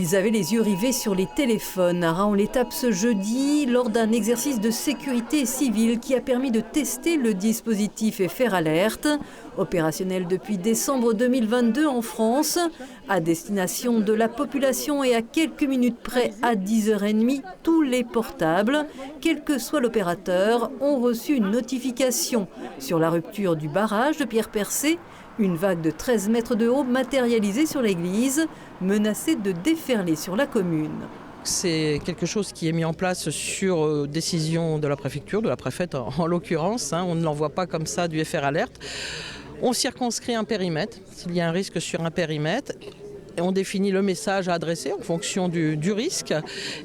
Ils avaient les yeux rivés sur les téléphones à Raon-l'Étape ce jeudi lors d'un exercice de sécurité civile qui a permis de tester le dispositif FR Alert, opérationnel depuis décembre 2022 en France, à destination de la population et à quelques minutes près à 10h30, tous les portables, quel que soit l'opérateur, ont reçu une notification sur la rupture du barrage de Pierre-Percé. Une vague de 13 mètres de haut matérialisée sur l'église, menacée de déferler sur la commune. C'est quelque chose qui est mis en place sur décision de la préfecture, de la préfète en l'occurrence. On ne l'envoie pas comme ça du FR Alert. On circonscrit un périmètre, s'il y a un risque sur un périmètre. Et on définit le message à adresser en fonction du risque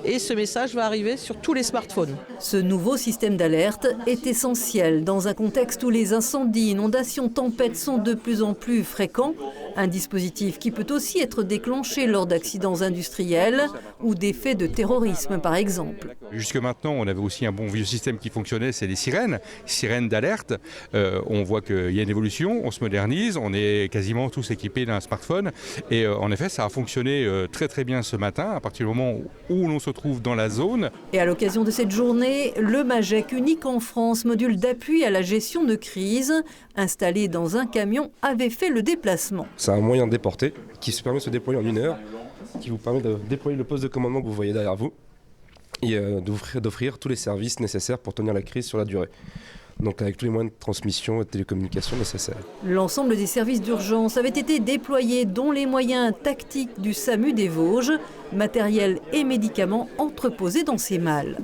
et ce message va arriver sur tous les smartphones. Ce nouveau système d'alerte est essentiel dans un contexte où les incendies, inondations, tempêtes sont de plus en plus fréquents. Un dispositif qui peut aussi être déclenché lors d'accidents industriels ou des faits de terrorisme par exemple. Jusque maintenant, on avait aussi un bon vieux système qui fonctionnait, c'est les sirènes d'alerte. On voit qu'il y a une évolution, on se modernise, on est quasiment tous équipés d'un smartphone et en effet, ça a fonctionné très très bien ce matin, à partir du moment où l'on se trouve dans la zone. Et à l'occasion de cette journée, le MAGEC, unique en France, module d'appui à la gestion de crise, installé dans un camion, avait fait le déplacement. C'est un moyen déporté qui se permet de se déployer en 1 heure, qui vous permet de déployer le poste de commandement que vous voyez derrière vous et d'offrir tous les services nécessaires pour tenir la crise sur la durée. Donc avec tous les moyens de transmission et de télécommunication nécessaires. L'ensemble des services d'urgence avaient été déployés, dont les moyens tactiques du SAMU des Vosges, matériel et médicaments entreposés dans ces malles.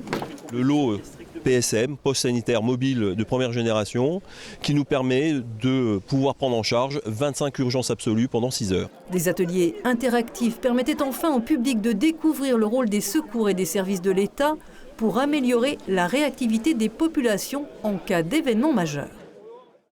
Le lot PSM, poste sanitaire mobile de première génération, qui nous permet de pouvoir prendre en charge 25 urgences absolues pendant 6 heures. Des ateliers interactifs permettaient enfin au public de découvrir le rôle des secours et des services de l'État pour améliorer la réactivité des populations en cas d'événement majeur.